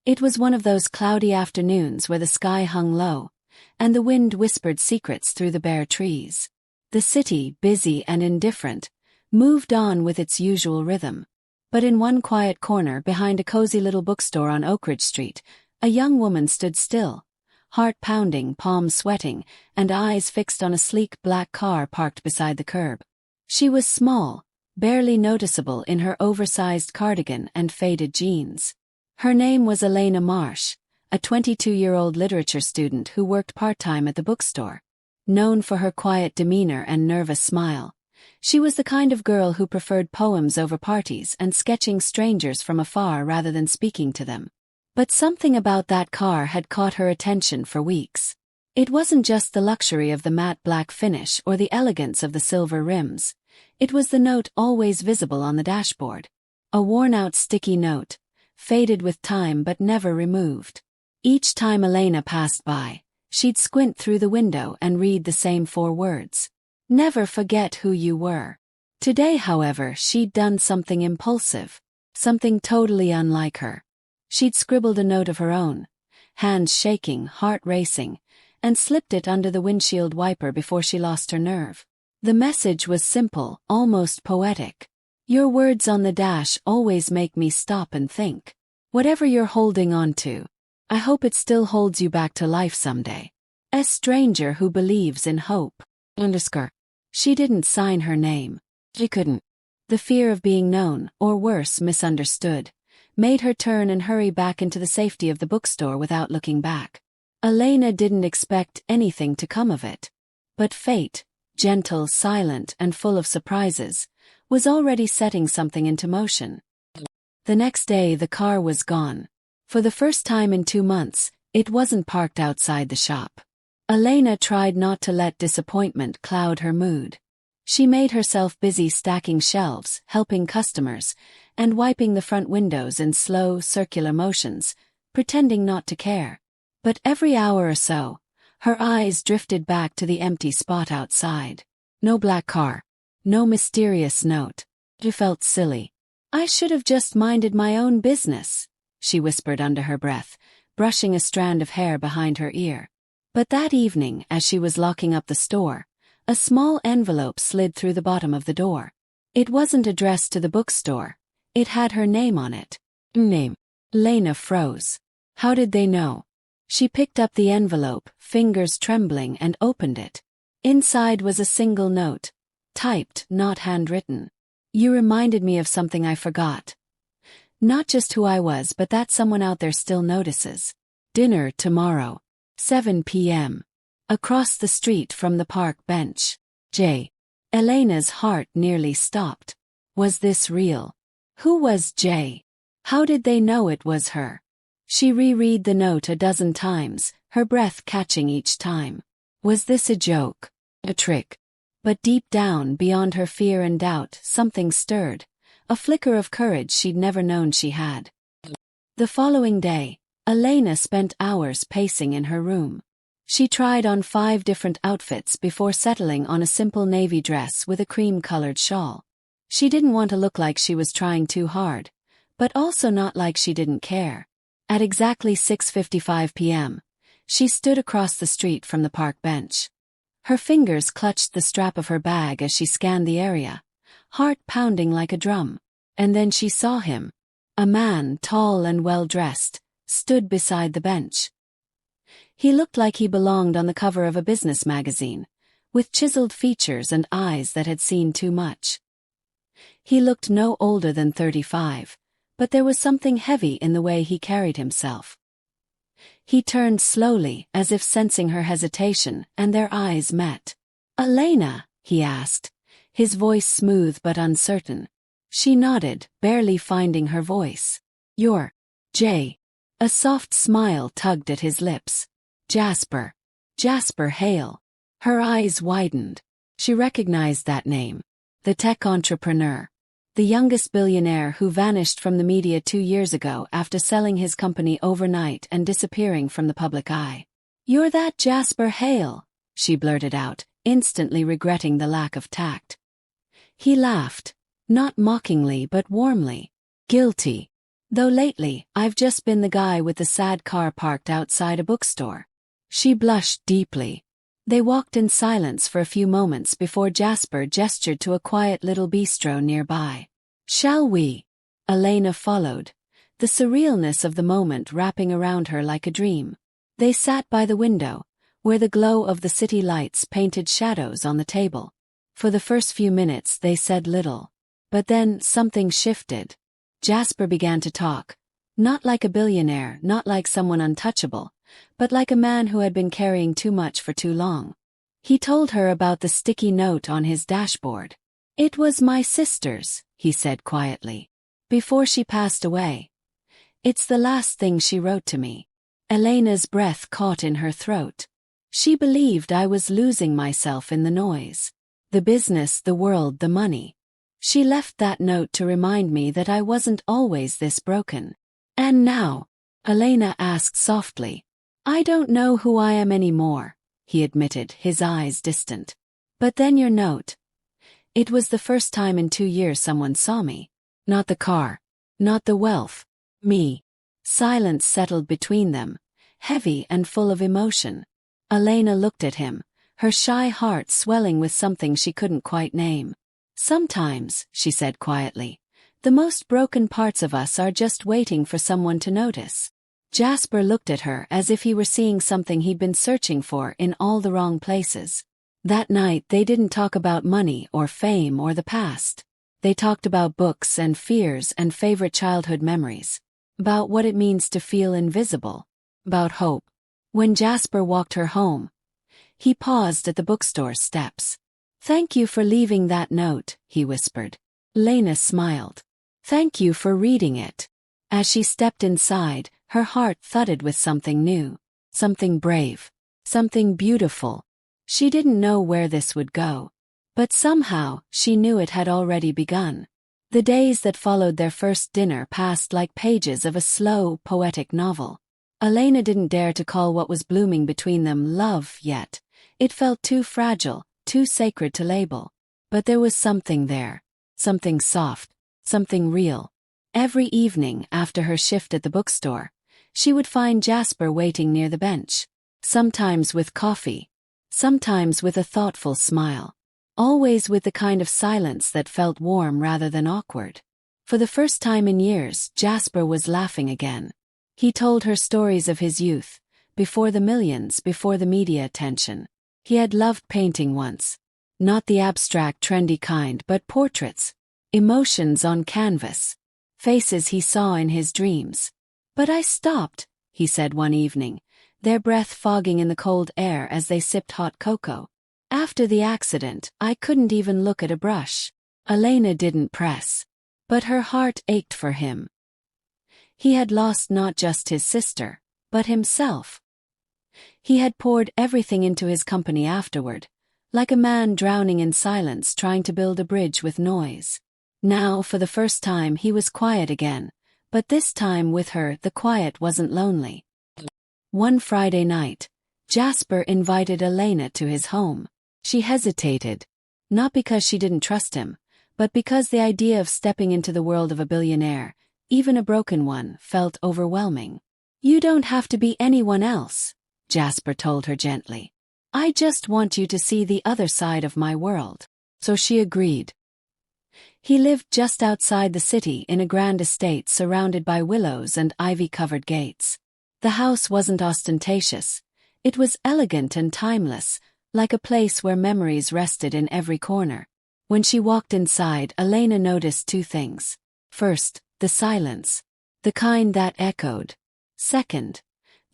It was one of those cloudy afternoons where the sky hung low, and the wind whispered secrets through the bare trees. The city, busy and indifferent, moved on with its usual rhythm. But in one quiet corner behind a cozy little bookstore on Oak Ridge Street, a young woman stood still, heart pounding, palms sweating, and eyes fixed on a sleek black car parked beside the curb. She was small, barely noticeable in her oversized cardigan and faded jeans. Her name was Elena Marsh, a 22-year-old literature student who worked part-time at the bookstore. Known for her quiet demeanor and nervous smile, she was the kind of girl who preferred poems over parties and sketching strangers from afar rather than speaking to them. But something about that car had caught her attention for weeks. It wasn't just the luxury of the matte black finish or the elegance of the silver rims. It was the note always visible on the dashboard. A worn-out sticky note, faded with time but never removed. Each time Elena passed by, she'd squint through the window and read the same 4 words. Never forget who you were. Today, however, she'd done something impulsive, something totally unlike her. She'd scribbled a note of her own, hands shaking, heart racing, and slipped it under the windshield wiper before she lost her nerve. The message was simple, almost poetic. Your words on the dash always make me stop and think. Whatever you're holding on to, I hope it still holds you back to life someday. A stranger who believes in hope. _ She didn't sign her name. She couldn't. The fear of being known, or worse, misunderstood, made her turn and hurry back into the safety of the bookstore without looking back. Elena didn't expect anything to come of it. But fate, gentle, silent, and full of surprises, was already setting something into motion. The next day the car was gone. For the first time in 2 months, it wasn't parked outside the shop. Elena tried not to let disappointment cloud her mood. She made herself busy stacking shelves, helping customers, and wiping the front windows in slow, circular motions, pretending not to care. But every hour or so, her eyes drifted back to the empty spot outside. No black car. No mysterious note. She felt silly. I should have just minded my own business, she whispered under her breath, brushing a strand of hair behind her ear. But that evening, as she was locking up the store, a small envelope slid through the bottom of the door. It wasn't addressed to the bookstore. It had her name on it. Name. Elena froze. How did they know? She picked up the envelope, fingers trembling, and opened it. Inside was a single note. Typed, not handwritten. You reminded me of something I forgot. Not just who I was, but that someone out there still notices. Dinner tomorrow. 7 p.m. Across the street from the park bench. Jay. Elena's heart nearly stopped. Was this real? Who was Jay? How did they know it was her? She reread the note a dozen times, her breath catching each time. Was this a joke? A trick? But deep down, beyond her fear and doubt, something stirred. A flicker of courage she'd never known she had. The following day, Elena spent hours pacing in her room. She tried on 5 different outfits before settling on a simple navy dress with a cream-colored shawl. She didn't want to look like she was trying too hard, but also not like she didn't care. At exactly 6:55 p.m., she stood across the street from the park bench. Her fingers clutched the strap of her bag as she scanned the area, heart pounding like a drum. And then she saw him. A man, tall and well-dressed, stood beside the bench. He looked like he belonged on the cover of a business magazine, with chiseled features and eyes that had seen too much. He looked no older than 35, but there was something heavy in the way he carried himself. He turned slowly, as if sensing her hesitation, and their eyes met. "Elena?" he asked, his voice smooth but uncertain. She nodded, barely finding her voice. "You're Jay." A soft smile tugged at his lips. "Jasper. Jasper Hale." Her eyes widened. She recognized that name. The tech entrepreneur. The youngest billionaire who vanished from the media 2 years ago after selling his company overnight and disappearing from the public eye. "You're that Jasper Hale," she blurted out, instantly regretting the lack of tact. He laughed, not mockingly but warmly. "Guilty." Though lately, I've just been the guy with the sad car parked outside a bookstore. She blushed deeply. They walked in silence for a few moments before Jasper gestured to a quiet little bistro nearby. "Shall we?" Elena followed, the surrealness of the moment wrapping around her like a dream. They sat by the window, where the glow of the city lights painted shadows on the table. For the first few minutes they said little. But then something shifted. Jasper began to talk. Not like a billionaire, not like someone untouchable, but like a man who had been carrying too much for too long. He told her about the sticky note on his dashboard. "It was my sister's," he said quietly, "before she passed away. It's the last thing she wrote to me." Elena's breath caught in her throat. She believed I was losing myself in the noise. The business, the world, the money. She left that note to remind me that I wasn't always this broken. "And now?" Elena asked softly. "I don't know who I am anymore," he admitted, his eyes distant. "But then your note. It was the first time in 2 years someone saw me. Not the car. Not the wealth. Me." Silence settled between them, heavy and full of emotion. Elena looked at him, her shy heart swelling with something she couldn't quite name. "Sometimes," she said quietly, "the most broken parts of us are just waiting for someone to notice." Jasper looked at her as if he were seeing something he'd been searching for in all the wrong places. That night they didn't talk about money or fame or the past. They talked about books and fears and favorite childhood memories. About what it means to feel invisible. About hope. When Jasper walked her home, he paused at the bookstore steps. "Thank you for leaving that note," he whispered. Lena smiled. "Thank you for reading it." As she stepped inside, her heart thudded with something new. Something brave. Something beautiful. She didn't know where this would go. But somehow, she knew it had already begun. The days that followed their first dinner passed like pages of a slow, poetic novel. Elena didn't dare to call what was blooming between them love yet. It felt too fragile, too sacred to label. But there was something there. Something soft. Something real. Every evening after her shift at the bookstore, she would find Jasper waiting near the bench. Sometimes with coffee. Sometimes with a thoughtful smile. Always with the kind of silence that felt warm rather than awkward. For the first time in years, Jasper was laughing again. He told her stories of his youth, before the millions, before the media attention. He had loved painting once. Not the abstract, trendy kind, but portraits. Emotions on canvas. Faces he saw in his dreams. "But I stopped," he said one evening, their breath fogging in the cold air as they sipped hot cocoa. "After the accident, I couldn't even look at a brush." Elena didn't press. But her heart ached for him. He had lost not just his sister, but himself. He had poured everything into his company afterward, like a man drowning in silence trying to build a bridge with noise. Now, for the first time, he was quiet again, but this time with her, the quiet wasn't lonely. One Friday night, Jasper invited Elena to his home. She hesitated, not because she didn't trust him, but because the idea of stepping into the world of a billionaire, even a broken one, felt overwhelming. "You don't have to be anyone else," Jasper told her gently. "I just want you to see the other side of my world." So she agreed. He lived just outside the city in a grand estate surrounded by willows and ivy-covered gates. The house wasn't ostentatious. It was elegant and timeless, like a place where memories rested in every corner. When she walked inside, Elena noticed two things. First, the silence. The kind that echoed. Second,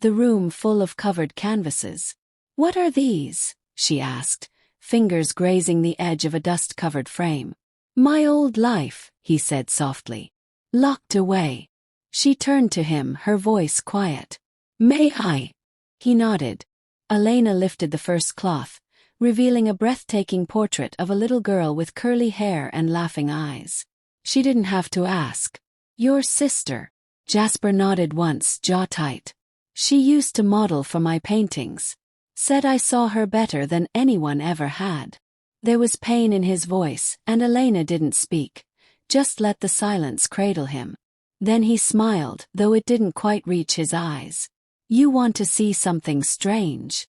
the room full of covered canvases. "What are these?" she asked, fingers grazing the edge of a dust-covered frame. "My old life," he said softly. "Locked away." She turned to him, her voice quiet. "May I?" He nodded. Elena lifted the first cloth, revealing a breathtaking portrait of a little girl with curly hair and laughing eyes. She didn't have to ask. "Your sister." Jasper nodded once, jaw tight. "She used to model for my paintings. Said I saw her better than anyone ever had." There was pain in his voice, and Elena didn't speak, just let the silence cradle him. Then he smiled, though it didn't quite reach his eyes. You want to see something strange?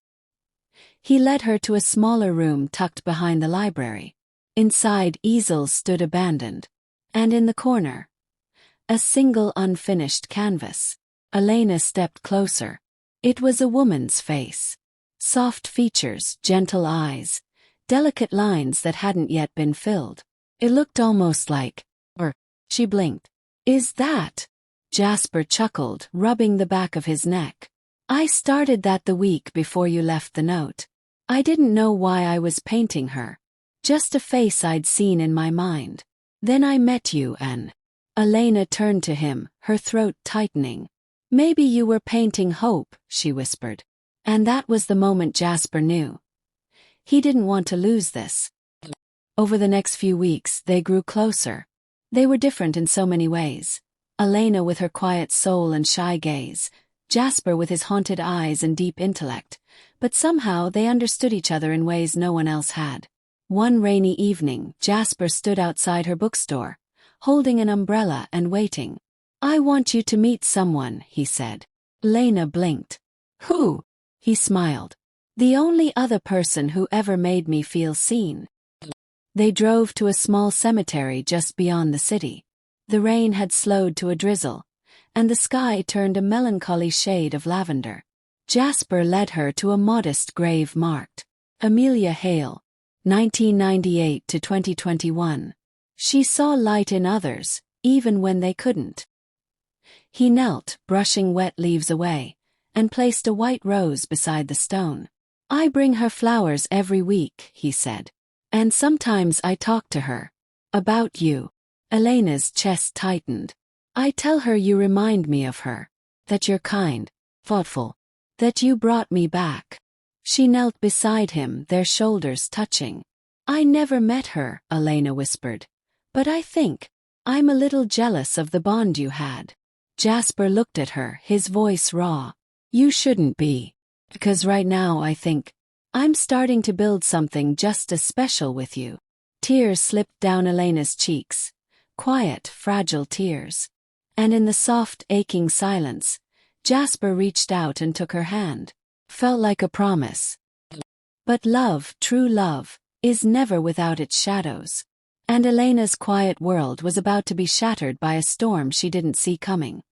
He led her to a smaller room tucked behind the library. Inside, easels stood abandoned. And in the corner, a single unfinished canvas. Elena stepped closer. It was a woman's face. Soft features, gentle eyes, delicate lines that hadn't yet been filled. It looked almost like her. She blinked. Is that? Jasper chuckled, rubbing the back of his neck. I started that the week before you left the note. I didn't know why I was painting her. Just a face I'd seen in my mind. Then I met you and... Elena turned to him, her throat tightening. Maybe you were painting hope, she whispered. And that was the moment Jasper knew. He didn't want to lose this. Over the next few weeks, they grew closer. They were different in so many ways. Elena with her quiet soul and shy gaze, Jasper with his haunted eyes and deep intellect, but somehow they understood each other in ways no one else had. One rainy evening, Jasper stood outside her bookstore, holding an umbrella and waiting. I want you to meet someone, he said. Elena blinked. Who? He smiled. The only other person who ever made me feel seen. They drove to a small cemetery just beyond the city. The rain had slowed to a drizzle, and the sky turned a melancholy shade of lavender. Jasper led her to a modest grave marked Amelia Hale, 1998 to 2021. She saw light in others, even when they couldn't. He knelt, brushing wet leaves away, and placed a white rose beside the stone. I bring her flowers every week, he said. And sometimes I talk to her. About you. Elena's chest tightened. I tell her you remind me of her. That you're kind, thoughtful. That you brought me back. She knelt beside him, their shoulders touching. I never met her, Elena whispered. But I think I'm a little jealous of the bond you had. Jasper looked at her, his voice raw. You shouldn't be. Because right now I think I'm starting to build something just as special with you. Tears slipped down Elena's cheeks. Quiet, fragile tears. And in the soft, aching silence, Jasper reached out and took her hand. Felt like a promise. But love, true love, is never without its shadows. And Elena's quiet world was about to be shattered by a storm she didn't see coming.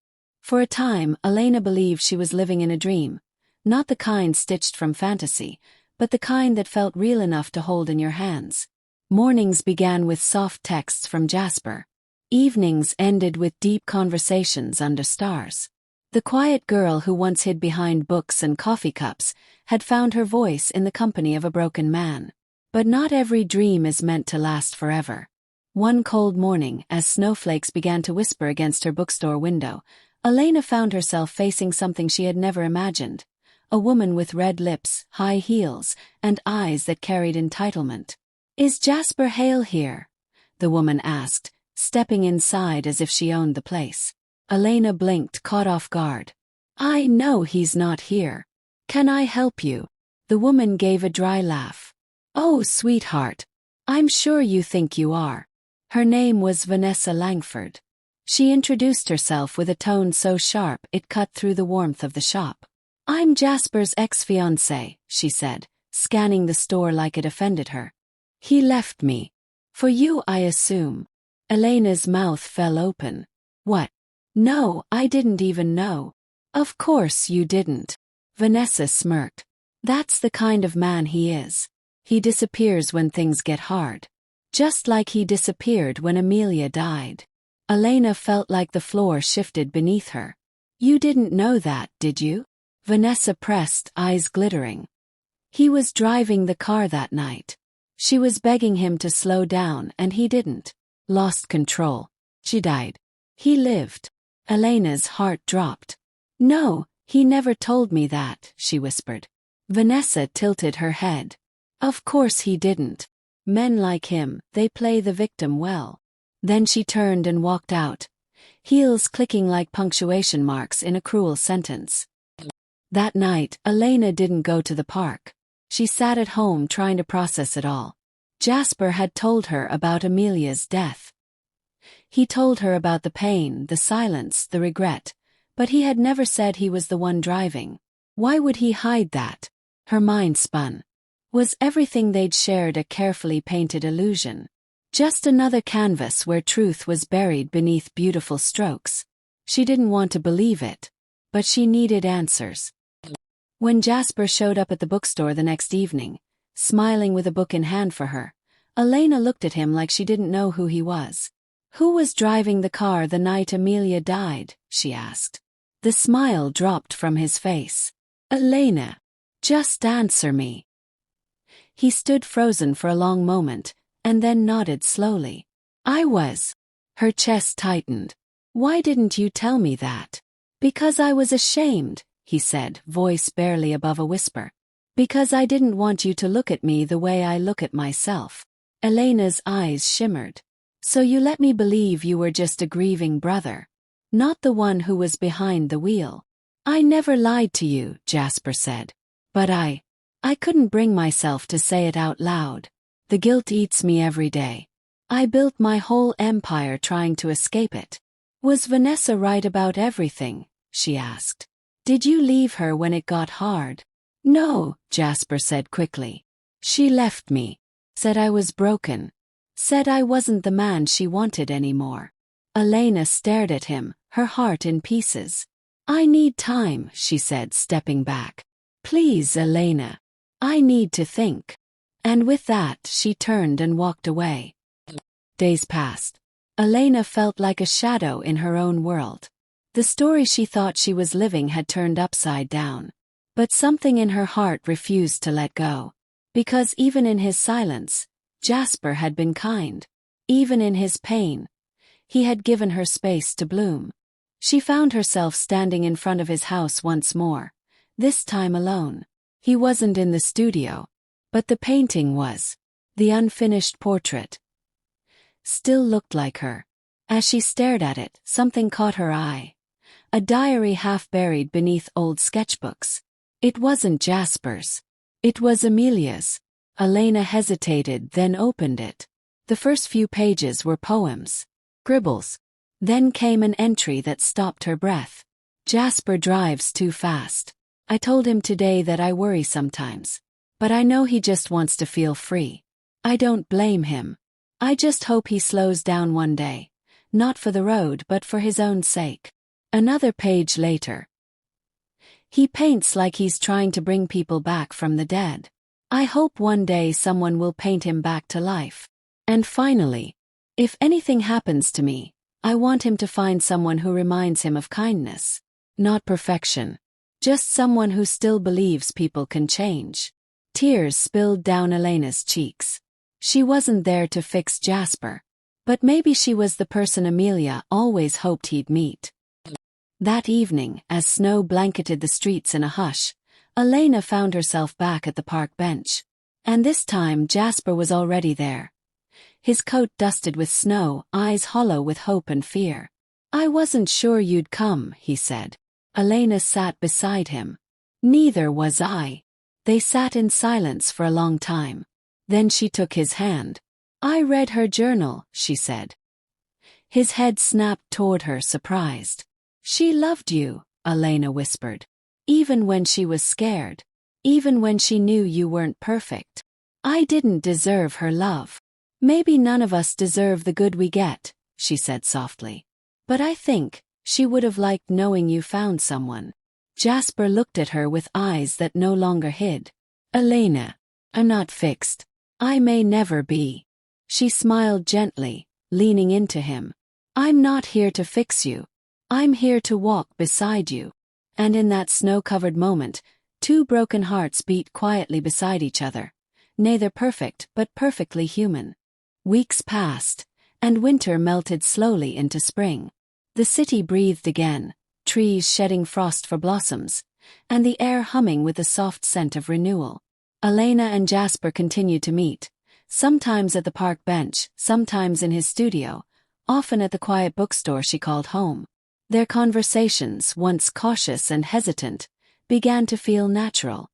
For a time, Elena believed she was living in a dream. Not the kind stitched from fantasy, but the kind that felt real enough to hold in your hands. Mornings began with soft texts from Jasper. Evenings ended with deep conversations under stars. The quiet girl who once hid behind books and coffee cups had found her voice in the company of a broken man. But not every dream is meant to last forever. One cold morning, as snowflakes began to whisper against her bookstore window, Elena found herself facing something she had never imagined. A woman with red lips, high heels, and eyes that carried entitlement. Is Jasper Hale here? The woman asked, stepping inside as if she owned the place. Elena blinked, caught off guard. I know he's not here. Can I help you? The woman gave a dry laugh. Oh, sweetheart. I'm sure you think you are. Her name was Vanessa Langford. She introduced herself with a tone so sharp it cut through the warmth of the shop. I'm Jasper's ex-fiancé, she said, scanning the store like it offended her. He left me. For you, I assume. Elena's mouth fell open. What? No, I didn't even know. Of course you didn't. Vanessa smirked. That's the kind of man he is. He disappears when things get hard. Just like he disappeared when Amelia died. Elena felt like the floor shifted beneath her. You didn't know that, did you? Vanessa pressed, eyes glittering. He was driving the car that night. She was begging him to slow down and he didn't. Lost control. She died. He lived. Elena's heart dropped. No, he never told me that, she whispered. Vanessa tilted her head. Of course he didn't. Men like him, they play the victim well. Then she turned and walked out, heels clicking like punctuation marks in a cruel sentence. That night, Elena didn't go to the park. She sat at home trying to process it all. Jasper had told her about Amelia's death. He told her about the pain, the silence, the regret, but he had never said he was the one driving. Why would he hide that? Her mind spun. Was everything they'd shared a carefully painted illusion? Just another canvas where truth was buried beneath beautiful strokes. She didn't want to believe it, but she needed answers. When Jasper showed up at the bookstore the next evening, smiling with a book in hand for her, Elena looked at him like she didn't know who he was. "Who was driving the car the night Amelia died?" she asked. The smile dropped from his face. "Elena, just answer me." He stood frozen for a long moment, and then nodded slowly. "I was." Her chest tightened. "Why didn't you tell me that?" "Because I was ashamed," he said, voice barely above a whisper. "Because I didn't want you to look at me the way I look at myself." Elena's eyes shimmered. "So you let me believe you were just a grieving brother, not the one who was behind the wheel." "I never lied to you," Jasper said. "But I couldn't bring myself to say it out loud. The guilt eats me every day. I built my whole empire trying to escape it." "Was Vanessa right about everything?" she asked. "Did you leave her when it got hard?" "No," Jasper said quickly. "She left me. Said I was broken. Said I wasn't the man she wanted anymore." Elena stared at him, her heart in pieces. "I need time," she said, stepping back. "Please, Elena. I need to think." And with that, she turned and walked away. Days passed. Elena felt like a shadow in her own world. The story she thought she was living had turned upside down. But something in her heart refused to let go. Because even in his silence, Jasper had been kind. Even in his pain, he had given her space to bloom. She found herself standing in front of his house once more, this time alone. He wasn't in the studio, but the painting was. The unfinished portrait still looked like her. As she stared at it, something caught her eye. A diary half buried beneath old sketchbooks. It wasn't Jasper's. It was Amelia's. Elena hesitated, then opened it. The first few pages were poems. Scribbles. Then came an entry that stopped her breath. "Jasper drives too fast. I told him today that I worry sometimes. But I know he just wants to feel free. I don't blame him. I just hope he slows down one day. Not for the road but for his own sake." Another page later. "He paints like he's trying to bring people back from the dead. I hope one day someone will paint him back to life. And finally, if anything happens to me, I want him to find someone who reminds him of kindness. Not perfection. Just someone who still believes people can change." Tears spilled down Elena's cheeks. She wasn't there to fix Jasper. But maybe she was the person Amelia always hoped he'd meet. That evening, as snow blanketed the streets in a hush, Elena found herself back at the park bench. And this time Jasper was already there. His coat dusted with snow, eyes hollow with hope and fear. "I wasn't sure you'd come," he said. Elena sat beside him. "Neither was I." They sat in silence for a long time. Then she took his hand. "I read her journal," she said. His head snapped toward her, surprised. "She loved you," Elena whispered. "Even when she was scared. Even when she knew you weren't perfect. I didn't deserve her love. Maybe none of us deserve the good we get," she said softly. "But I think she would have liked knowing you found someone." Jasper looked at her with eyes that no longer hid. "Elena, I'm not fixed. I may never be." She smiled gently, leaning into him. "I'm not here to fix you. I'm here to walk beside you." And in that snow-covered moment, two broken hearts beat quietly beside each other. Neither perfect, but perfectly human. Weeks passed, and winter melted slowly into spring. The city breathed again, trees shedding frost for blossoms, and the air humming with the soft scent of renewal. Elena and Jasper continued to meet, sometimes at the park bench, sometimes in his studio, often at the quiet bookstore she called home. Their conversations, once cautious and hesitant, began to feel natural.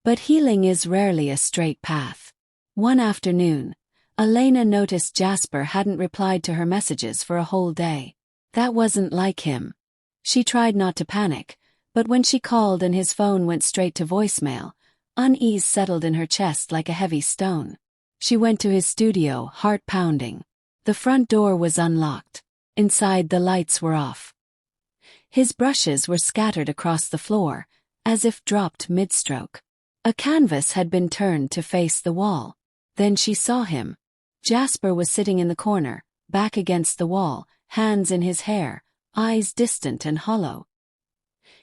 But healing is rarely a straight path. One afternoon, Elena noticed Jasper hadn't replied to her messages for a whole day. That wasn't like him. She tried not to panic, but when she called and his phone went straight to voicemail, unease settled in her chest like a heavy stone. She went to his studio, heart pounding. The front door was unlocked. Inside, the lights were off. His brushes were scattered across the floor, as if dropped mid-stroke. A canvas had been turned to face the wall. Then she saw him. Jasper was sitting in the corner, back against the wall, hands in his hair, eyes distant and hollow.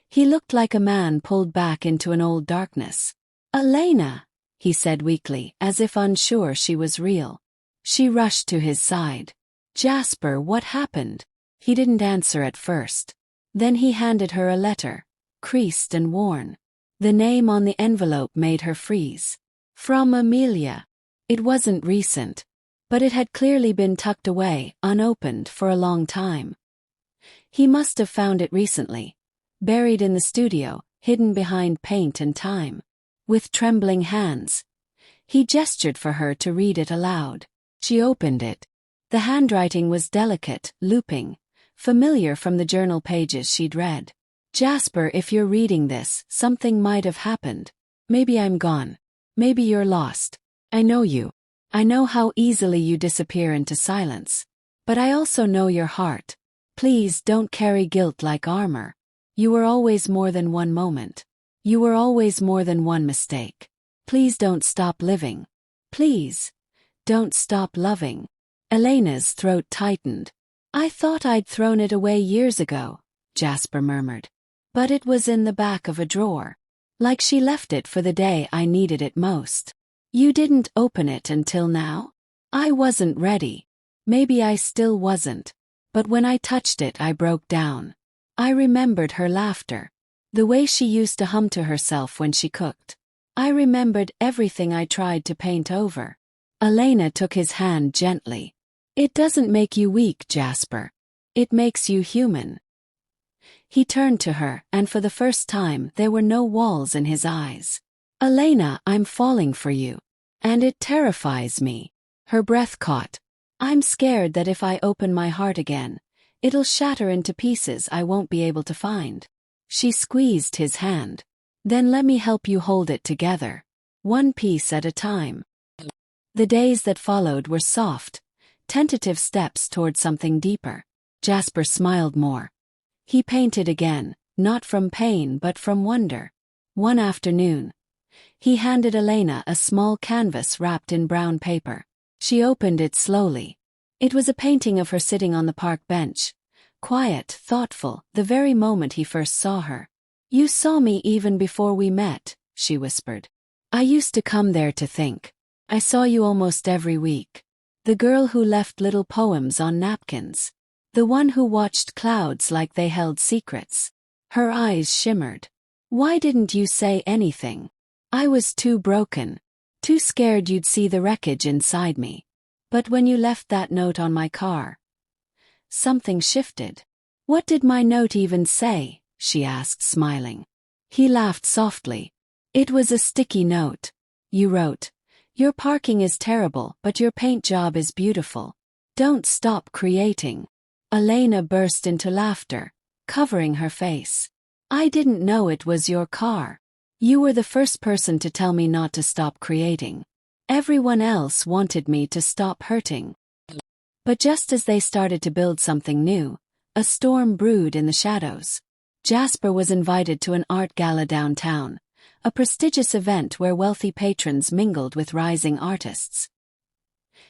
He looked like a man pulled back into an old darkness. "Elena," he said weakly, as if unsure she was real. She rushed to his side. "Jasper, what happened?" He didn't answer at first. Then he handed her a letter, creased and worn. The name on the envelope made her freeze. From Amelia. It wasn't recent, but it had clearly been tucked away, unopened, for a long time. He must have found it recently, buried in the studio, hidden behind paint and time. With trembling hands, he gestured for her to read it aloud. She opened it. The handwriting was delicate, looping, familiar from the journal pages she'd read. "Jasper, if you're reading this, something might have happened. Maybe I'm gone. Maybe you're lost. I know you. I know how easily you disappear into silence. But I also know your heart. Please don't carry guilt like armor. You were always more than one moment. You were always more than one mistake. Please don't stop living. Please don't stop loving." Elena's throat tightened. "I thought I'd thrown it away years ago," Jasper murmured. "But it was in the back of a drawer. Like she left it for the day I needed it most. You didn't open it until now?" "I wasn't ready. Maybe I still wasn't. But when I touched it, I broke down. I remembered her laughter. The way she used to hum to herself when she cooked. I remembered everything I tried to paint over." Elena took his hand gently. "It doesn't make you weak, Jasper. It makes you human." He turned to her, and for the first time there were no walls in his eyes. "Elena, I'm falling for you. And it terrifies me." Her breath caught. "I'm scared that if I open my heart again, it'll shatter into pieces I won't be able to find." She squeezed his hand. "Then let me help you hold it together. One piece at a time." The days that followed were soft, tentative steps toward something deeper. Jasper smiled more. He painted again, not from pain but from wonder. One afternoon, he handed Elena a small canvas wrapped in brown paper. She opened it slowly. It was a painting of her sitting on the park bench, quiet, thoughtful, the very moment he first saw her. "You saw me even before we met," she whispered. "I used to come there to think. I saw you almost every week. The girl who left little poems on napkins. The one who watched clouds like they held secrets." Her eyes shimmered. "Why didn't you say anything?" "I was too broken. Too scared you'd see the wreckage inside me. But when you left that note on my car, something shifted." "What did my note even say?" she asked, smiling. He laughed softly. "It was a sticky note. You wrote, 'Your parking is terrible, but your paint job is beautiful. Don't stop creating.'" Elena burst into laughter, covering her face. "I didn't know it was your car. You were the first person to tell me not to stop creating. Everyone else wanted me to stop hurting." But just as they started to build something new, a storm brewed in the shadows. Jasper was invited to an art gala downtown, a prestigious event where wealthy patrons mingled with rising artists.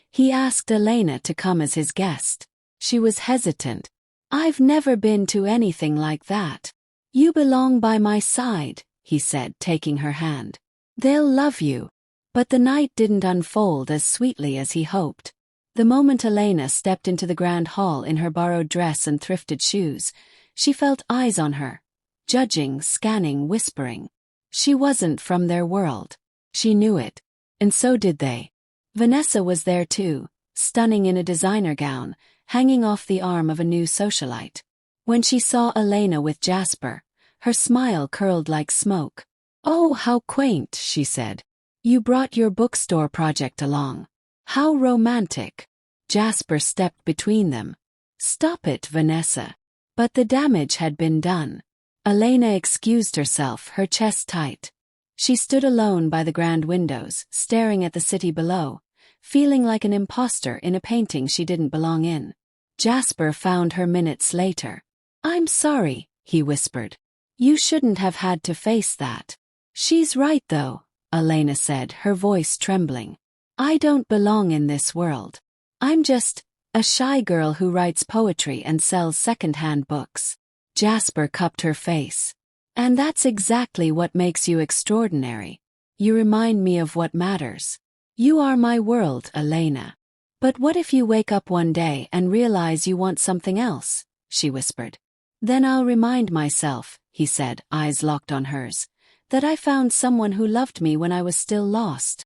He asked Elena to come as his guest. She was hesitant. "I've never been to anything like that." "You belong by my side," he said, taking her hand. "They'll love you." But the night didn't unfold as sweetly as he hoped. The moment Elena stepped into the grand hall in her borrowed dress and thrifted shoes, she felt eyes on her, judging, scanning, whispering. She wasn't from their world. She knew it. And so did they. Vanessa was there too, stunning in a designer gown, hanging off the arm of a new socialite. When she saw Elena with Jasper, her smile curled like smoke. "Oh, how quaint," she said. "You brought your bookstore project along. How romantic. Jasper stepped between them. Stop it, Vanessa. But the damage had been done. Elena excused herself, her chest tight. She stood alone by the grand windows, staring at the city below, feeling like an imposter in a painting she didn't belong in. Jasper found her minutes later. I'm sorry, he whispered. You shouldn't have had to face that. She's right though, Elena said, her voice trembling. I don't belong in this world. I'm just a shy girl who writes poetry and sells second-hand books. Jasper cupped her face. And that's exactly what makes you extraordinary. You remind me of what matters. You are my world, Elena. But what if you wake up one day and realize you want something else? She whispered. Then I'll remind myself, he said, eyes locked on hers, that I found someone who loved me when I was still lost.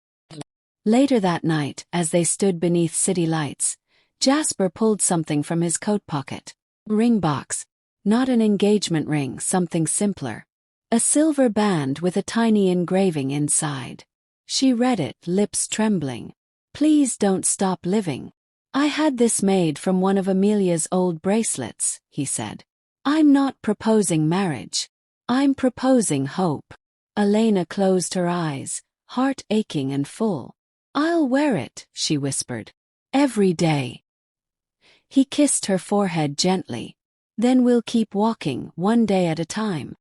Later that night, as they stood beneath city lights, Jasper pulled something from his coat pocket. Ring box. Not an engagement ring, something simpler. A silver band with a tiny engraving inside. She read it, lips trembling. Please don't stop living. I had this made from one of Amelia's old bracelets, he said. I'm not proposing marriage. I'm proposing hope. Elena closed her eyes, heart aching and full. I'll wear it, she whispered. Every day. He kissed her forehead gently. Then we'll keep walking, one day at a time.